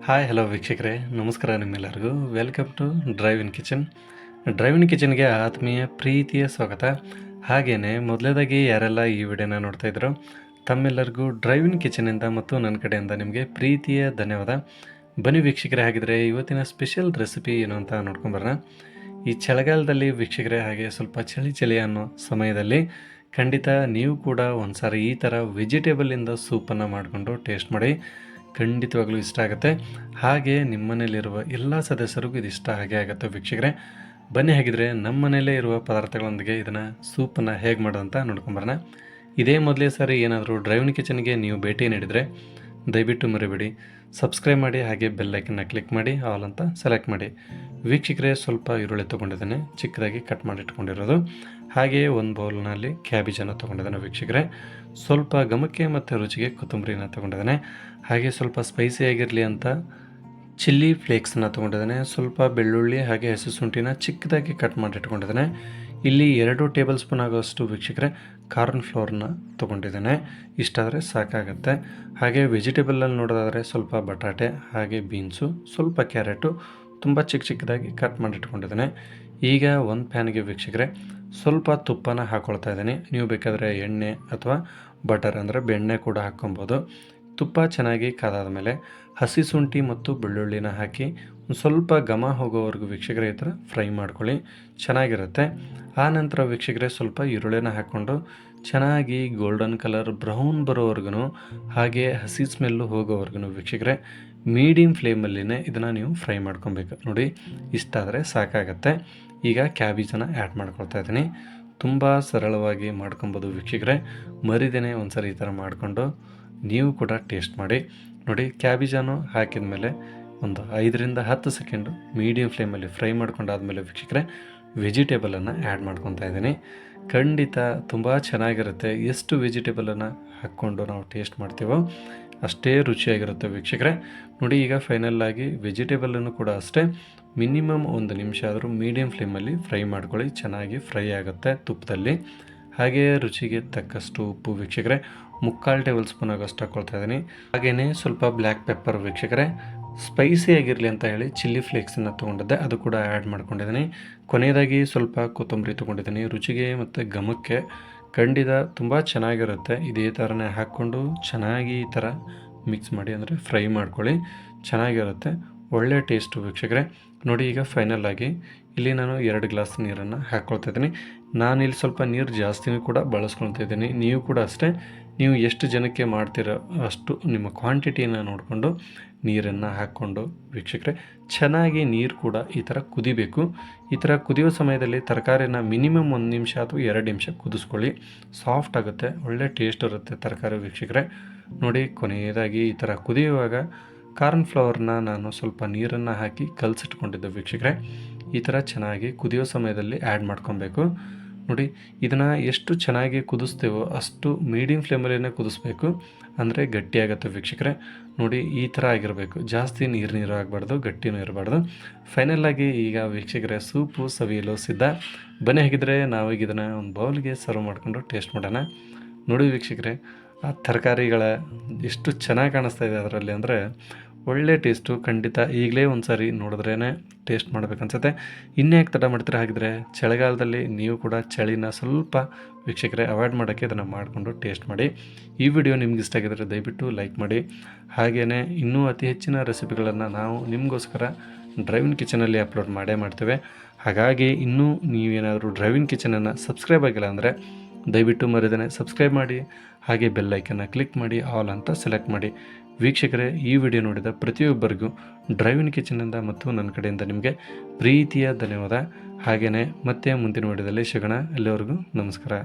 Hi hello ವೀಕ್ಷಕರೇ, ನಮಸ್ಕಾರ ನಿಮ್ಮೆಲ್ಲರಿಗೂ. Welcome to drive in kitchen. Drive in ಕಿಚನ್ಗೆ ಆತ್ಮೀಯ ಪ್ರೀತಿಯ ಸ್ವಾಗತ. ಹಾಗೆಯೇ ಮೊದಲೇದಾಗಿ ಯಾರೆಲ್ಲ ಈ ವಿಡಿಯೋನ ನೋಡ್ತಾ ಇದ್ರು ತಮ್ಮೆಲ್ಲರಿಗೂ ಡ್ರೈವ್ ಇನ್ ಕಿಚನಿಂದ ಮತ್ತು ನನ್ನ ಕಡೆಯಿಂದ ನಿಮಗೆ ಪ್ರೀತಿಯ ಧನ್ಯವಾದ. ಬನ್ನಿ ವೀಕ್ಷಕರೇ, ಹಾಗಿದ್ರೆ ಇವತ್ತಿನ ಸ್ಪೆಷಲ್ ರೆಸಿಪಿ ಏನು ಅಂತ ನೋಡ್ಕೊಂಬರೋಣ. ಈ ಚಳಿಗಾಲದಲ್ಲಿ ವೀಕ್ಷಕರೇ, ಹಾಗೆ ಸ್ವಲ್ಪ ಚಳಿ ಅನ್ನೋ ಸಮಯದಲ್ಲಿ ಖಂಡಿತ ನೀವು ಕೂಡ ಒಂದ್ಸಾರಿ ಈ ಥರ ವೆಜಿಟೇಬಲಿಂದ ಸೂಪನ್ನು ಮಾಡಿಕೊಂಡು ಟೇಸ್ಟ್ ಮಾಡಿ. ಖಂಡಿತವಾಗ್ಲೂ ಇಷ್ಟ ಆಗುತ್ತೆ. ಹಾಗೆ ನಿಮ್ಮ ಮನೇಲಿರುವ ಎಲ್ಲ ಸದಸ್ಯರಿಗೂ ಇದು ಇಷ್ಟ ಆಗುತ್ತೆ ವೀಕ್ಷಕರೇ. ಬನ್ನಿ ಹಾಗಿದ್ರೆ ನಮ್ಮ ಮನೆಯಲ್ಲೇ ಇರುವ ಪದಾರ್ಥಗಳೊಂದಿಗೆ ಇದನ್ನು ಸೂಪನ್ನು ಹೇಗೆ ಮಾಡೋದಂತ ನೋಡ್ಕೊಂಬರೋಣ. ಇದೇ ಮೊದಲೇ ಸಾರಿ ಏನಾದರೂ ಡ್ರೈವ್ ಇನ್ ಕಿಚನ್ಗೆ ನೀವು ಭೇಟಿ ನೀಡಿದರೆ ದಯವಿಟ್ಟು ಮರಿಬೇಡಿ ಸಬ್ಸ್ಕ್ರೈಬ್ ಮಾಡಿ, ಹಾಗೆ ಬೆಲ್ಲೈಕನ್ನ ಕ್ಲಿಕ್ ಮಾಡಿ, ಆಲ್ ಅಂತ ಸೆಲೆಕ್ಟ್ ಮಾಡಿ. ವೀಕ್ಷಕರೇ, ಸ್ವಲ್ಪ ಈರುಳ್ಳಿ ತೊಗೊಂಡಿದ್ದೇನೆ, ಚಿಕ್ಕದಾಗಿ ಕಟ್ ಮಾಡಿ ಇಟ್ಕೊಂಡಿರೋದು. ಹಾಗೆಯೇ ಒಂದು ಬೌಲ್ನಲ್ಲಿ ಕ್ಯಾಬೇಜನ್ನು ತೊಗೊಂಡಿದ್ದೇನೆ ವೀಕ್ಷಕರೇ. ಸ್ವಲ್ಪ ಘಮಕ್ಕೆ ಮತ್ತು ರುಚಿಗೆ ಕೊತ್ತಂಬರಿನ ತೊಗೊಂಡಿದ್ದೇನೆ. ಹಾಗೆ ಸ್ವಲ್ಪ ಸ್ಪೈಸಿಯಾಗಿರಲಿ ಅಂತ ಚಿಲ್ಲಿ ಫ್ಲೇಕ್ಸನ್ನು ತೊಗೊಂಡಿದ್ದೇನೆ. ಸ್ವಲ್ಪ ಬೆಳ್ಳುಳ್ಳಿ ಹಾಗೆ ಹಸಿ ಶುಂಠಿನ ಚಿಕ್ಕದಾಗಿ ಕಟ್ ಮಾಡಿ ಇಟ್ಕೊಂಡಿದ್ದೇನೆ. ಇಲ್ಲಿ 2 ಟೇಬಲ್ ಸ್ಪೂನ್ ಆಗೋಷ್ಟು ವೀಕ್ಷಕರೇ ಕಾರ್ನ್ ಫ್ಲೋರ್ನ ತೊಗೊಂಡಿದ್ದೇನೆ. ಇಷ್ಟಾದರೆ ಸಾಕಾಗುತ್ತೆ. ಹಾಗೆ ವೆಜಿಟೇಬಲಲ್ಲಿ ನೋಡೋದಾದರೆ ಸ್ವಲ್ಪ ಬಟಾಟೆ, ಹಾಗೆ ಬೀನ್ಸು, ಸ್ವಲ್ಪ ಕ್ಯಾರೆಟು ತುಂಬ ಚಿಕ್ಕದಾಗಿ ಕಟ್ ಮಾಡಿ ಇಟ್ಕೊಂಡಿದ್ದೇನೆ. ಈಗ ಒಂದು ಪ್ಯಾನ್ಗೆ ವೀಕ್ಷಕರೇ ಸ್ವಲ್ಪ ತುಪ್ಪನ ಹಾಕ್ಕೊಳ್ತಾ ಇದ್ದೀನಿ. ನೀವು ಬೇಕಾದರೆ ಎಣ್ಣೆ ಅಥವಾ ಬಟರ್ ಅಂದರೆ ಬೆಣ್ಣೆ ಕೂಡ ಹಾಕ್ಕೊಬೋದು. ತುಪ್ಪ ಚೆನ್ನಾಗಿ ಕಾದಾದ ಮೇಲೆ ಹಸಿ ಶುಂಠಿ ಮತ್ತು ಬೆಳ್ಳುಳ್ಳಿನ ಹಾಕಿ ಒಂದು ಸ್ವಲ್ಪ ಘಮ ಹೋಗೋವರೆಗೂ ವೀಕ್ಷಕರೇ ಈ ಥರ ಫ್ರೈ ಮಾಡ್ಕೊಳ್ಳಿ, ಚೆನ್ನಾಗಿರುತ್ತೆ. ಆ ನಂತರ ವೀಕ್ಷಕರೇ ಸ್ವಲ್ಪ ಈರುಳ್ಳಿನ ಹಾಕ್ಕೊಂಡು ಚೆನ್ನಾಗಿ ಗೋಲ್ಡನ್ ಕಲರ್ ಬ್ರೌನ್ ಬರೋವರೆಗೂ ಹಾಗೆ ಹಸಿ ಸ್ಮೆಲ್ಲು ಹೋಗೋವರೆಗೂ ವೀಕ್ಷಕರೇ ಮೀಡಿಯಮ್ ಫ್ಲೇಮಲ್ಲಿನೇ ಇದನ್ನು ನೀವು ಫ್ರೈ ಮಾಡ್ಕೊಬೇಕು. ನೋಡಿ, ಇಷ್ಟಾದರೆ ಸಾಕಾಗತ್ತೆ. ಈಗ ಕ್ಯಾಬೇಜನ್ನು ಆ್ಯಡ್ ಮಾಡ್ಕೊಳ್ತಾ ಇದ್ದೀನಿ. ತುಂಬ ಸರಳವಾಗಿ ಮಾಡ್ಕೊಬೋದು ವೀಕ್ಷಕರೇ. ಮರಿದೇನೆ ಒಂದ್ಸರಿ ಈ ಥರ ಮಾಡಿಕೊಂಡು ನೀವು ಕೂಡ ಟೇಸ್ಟ್ ಮಾಡಿ ನೋಡಿ. ಕ್ಯಾಬೇಜನ್ನು ಹಾಕಿದ ಮೇಲೆ ಒಂದು 5ರಿಂದ 10 ಸೆಕೆಂಡು ಮೀಡಿಯಮ್ ಫ್ಲೇಮಲ್ಲಿ ಫ್ರೈ ಮಾಡ್ಕೊಂಡಾದ್ಮೇಲೆ ವೀಕ್ಷಕರೇ ವೆಜಿಟೇಬಲನ್ನು ಆ್ಯಡ್ ಮಾಡ್ಕೊತಾ ಇದ್ದೀನಿ. ಖಂಡಿತ ತುಂಬ ಚೆನ್ನಾಗಿರುತ್ತೆ. ಎಷ್ಟು ವೆಜಿಟೇಬಲನ್ನು ಹಾಕ್ಕೊಂಡು ನಾವು ಟೇಸ್ಟ್ ಮಾಡ್ತೀವೋ ಅಷ್ಟೇ ರುಚಿಯಾಗಿರುತ್ತೆ ವೀಕ್ಷಕರೇ. ನೋಡಿ, ಈಗ ಫೈನಲ್ಲಾಗಿ ವೆಜಿಟೇಬಲನ್ನು ಕೂಡ ಅಷ್ಟೇ ಮಿನಿಮಮ್ 1 ನಿಮಿಷ ಆದರೂ ಮೀಡಿಯಮ್ ಫ್ಲೇಮಲ್ಲಿ ಫ್ರೈ ಮಾಡ್ಕೊಳ್ಳಿ, ಚೆನ್ನಾಗಿ ಫ್ರೈ ಆಗುತ್ತೆ ತುಪ್ಪದಲ್ಲಿ. ಹಾಗೆಯೇ ರುಚಿಗೆ ತಕ್ಕಷ್ಟು ಉಪ್ಪು ವೀಕ್ಷಕರೇ 3/4 ಟೇಬಲ್ ಸ್ಪೂನ್ ಆಗೋಷ್ಟು ಹಾಕ್ಕೊಳ್ತಾ ಇದ್ದೀನಿ. ಹಾಗೆಯೇ ಸ್ವಲ್ಪ ಬ್ಲ್ಯಾಕ್ ಪೆಪ್ಪರ್ ವೀಕ್ಷಕರೇ ಸ್ಪೈಸಿ ಆಗಿರಲಿ ಅಂತ ಹೇಳಿ ಚಿಲ್ಲಿ ಫ್ಲೇಕ್ಸನ್ನು ತೊಗೊಂಡಿದ್ದೆ, ಅದು ಕೂಡ ಆ್ಯಡ್ ಮಾಡ್ಕೊಂಡಿದ್ದೀನಿ. ಕೊನೆಯದಾಗಿ ಸ್ವಲ್ಪ ಕೊತ್ತಂಬರಿ ತೊಗೊಂಡಿದ್ದೀನಿ ರುಚಿಗೆ ಮತ್ತು ಘಮಕ್ಕೆ. ಖಂಡಿತ ತುಂಬ ಚೆನ್ನಾಗಿರುತ್ತೆ. ಇದೇ ಥರನೇ ಹಾಕ್ಕೊಂಡು ಚೆನ್ನಾಗಿ ಈ ಥರ ಮಿಕ್ಸ್ ಮಾಡಿ ಅಂದರೆ ಫ್ರೈ ಮಾಡ್ಕೊಳ್ಳಿ, ಚೆನ್ನಾಗಿರುತ್ತೆ, ಒಳ್ಳೆ ಟೇಸ್ಟು ವೀಕ್ಷಕರೇ. ನೋಡಿ, ಈಗ ಫೈನಲ್ ಆಗಿ ಇಲ್ಲಿ ನಾನು 2 ಗ್ಲಾಸ್ ನೀರನ್ನು ಹಾಕ್ಕೊಳ್ತಾ ಇದ್ದೀನಿ. ನಾನಿಲ್ಲಿ ಸ್ವಲ್ಪ ನೀರು ಜಾಸ್ತಿನೂ ಕೂಡ ಬಳಸ್ಕೊಳ್ತಾ ಇದ್ದೀನಿ. ನೀವು ಕೂಡ ಅಷ್ಟೇ, ನೀವು ಎಷ್ಟು ಜನಕ್ಕೆ ಮಾಡ್ತೀರೋ ಅಷ್ಟು ನಿಮ್ಮ ಕ್ವಾಂಟಿಟಿಯನ್ನು ನೋಡಿಕೊಂಡು ನೀರನ್ನು ಹಾಕ್ಕೊಂಡು ವೀಕ್ಷಕರೇ ಚೆನ್ನಾಗಿ ನೀರು ಕೂಡ ಈ ಥರ ಕುದಿಬೇಕು. ಈ ಥರ ಕುದಿಯೋ ಸಮಯದಲ್ಲಿ ತರಕಾರಿನ ಮಿನಿಮಮ್ 1 ನಿಮಿಷ ಅಥವಾ 2 ನಿಮಿಷ ಕುದಿಸ್ಕೊಳ್ಳಿ, ಸಾಫ್ಟ್ ಆಗುತ್ತೆ, ಒಳ್ಳೆ ಟೇಸ್ಟ್ ಇರುತ್ತೆ ತರಕಾರಿ ವೀಕ್ಷಕರೇ. ನೋಡಿ, ಕೊನೆಯದಾಗಿ ಈ ಥರ ಕುದಿಯುವಾಗ ಕಾರ್ನ್ ಫ್ಲವರ್ನ ನಾನು ಸ್ವಲ್ಪ ನೀರನ್ನು ಹಾಕಿ ಕಲಸಿಟ್ಕೊಂಡಿದ್ದೆ ವೀಕ್ಷಕರೇ. ಈ ಥರ ಚೆನ್ನಾಗಿ ಕುದಿಯೋ ಸಮಯದಲ್ಲಿ ಆ್ಯಡ್ ಮಾಡ್ಕೊಬೇಕು. ನೋಡಿ, ಇದನ್ನು ಎಷ್ಟು ಚೆನ್ನಾಗಿ ಕುದಿಸ್ತೇವೋ ಅಷ್ಟು ಮೀಡಿಯಮ್ ಫ್ಲೇಮಲ್ಲೇ ಕುದಿಸ್ಬೇಕು, ಅಂದರೆ ಗಟ್ಟಿಯಾಗುತ್ತೆ ವೀಕ್ಷಕರೇ. ನೋಡಿ, ಈ ಥರ ಆಗಿರಬೇಕು, ಜಾಸ್ತಿ ನೀರು ಆಗಬಾರ್ದು, ಗಟ್ಟಿನೂ ಇರಬಾರ್ದು. ಫೈನಲ್ಲಾಗಿ ಈಗ ವೀಕ್ಷಕರೇ ಸೂಪು ಸವಿಯಲು ಸಿದ್ಧ. ಬನ್ನಿ ಹಾಗಿದ್ರೆ ನಾವೀಗ ಇದನ್ನು ಒಂದು ಬೌಲ್ಗೆ ಸರ್ವ್ ಮಾಡಿಕೊಂಡು ಟೇಸ್ಟ್ ಮಾಡೋಣ. ನೋಡಿ ವೀಕ್ಷಕರೇ, ಆ ತರಕಾರಿಗಳ ಎಷ್ಟು ಚೆನ್ನಾಗಿ ಕಾಣಿಸ್ತಾ ಇದೆ ಅದರಲ್ಲಿ ಅಂದರೆ ಒಳ್ಳೆ ಟೇಸ್ಟು. ಖಂಡಿತ ಈಗಲೇ ಒಂದು ಸಾರಿ ನೋಡಿದ್ರೇ ಟೇಸ್ಟ್ ಮಾಡಬೇಕನ್ಸುತ್ತೆ. ಯಾಕೆ ತಡ ಮಾಡ್ತೀರಾ? ಹಾಗಿದ್ರೆ ಚಳಿಗಾಲದಲ್ಲಿ ನೀವು ಕೂಡ ಚಳಿನ ಸ್ವಲ್ಪ ವೀಕ್ಷಕರೇ ಅವಾಯ್ಡ್ ಮಾಡೋಕ್ಕೆ ಇದನ್ನು ಮಾಡಿಕೊಂಡು ಟೇಸ್ಟ್ ಮಾಡಿ. ಈ ವಿಡಿಯೋ ನಿಮ್ಗೆ ಇಷ್ಟ ಆಗಿದ್ರೆ ದಯವಿಟ್ಟು ಲೈಕ್ ಮಾಡಿ. ಹಾಗೆಯೇ ಇನ್ನೂ ಅತಿ ಹೆಚ್ಚಿನ ರೆಸಿಪಿಗಳನ್ನು ನಾವು ನಿಮಗೋಸ್ಕರ ಡ್ರೈವ್ ಇನ್ ಕಿಚನಲ್ಲಿ ಅಪ್ಲೋಡ್ ಮಾಡ್ತೇವೆ. ಹಾಗಾಗಿ ಇನ್ನೂ ನೀವೇನಾದರೂ ಡ್ರೈವ್ ಇನ್ ಕಿಚನನ್ನು ಸಬ್ಸ್ಕ್ರೈಬ್ ಆಗಿಲ್ಲ ಅಂದರೆ ದಯವಿಟ್ಟು ಮರೆಯದೇ ಸಬ್ಸ್ಕ್ರೈಬ್ ಮಾಡಿ, ಹಾಗೆ ಬೆಲ್ಲೈಕನ್ನು ಕ್ಲಿಕ್ ಮಾಡಿ, ಆಲ್ ಅಂತ ಸೆಲೆಕ್ಟ್ ಮಾಡಿ. ವೀಕ್ಷಕರೇ, ಈ ವಿಡಿಯೋ ನೋಡಿದ ಪ್ರತಿಯೊಬ್ಬರಿಗೂ ಡ್ರೈವ್ ಇನ್ ಕಿಚನಿಂದ ಮತ್ತು ನನ್ನ ಕಡೆಯಿಂದ ನಿಮಗೆ ಪ್ರೀತಿಯ ಧನ್ಯವಾದ. ಹಾಗೆಯೇ ಮತ್ತೆ ಮುಂದಿನ ವಿಡಿಯೋದಲ್ಲಿ ಸಿಗೋಣ. ಅಲ್ಲಿವರೆಗೂ ನಮಸ್ಕಾರ.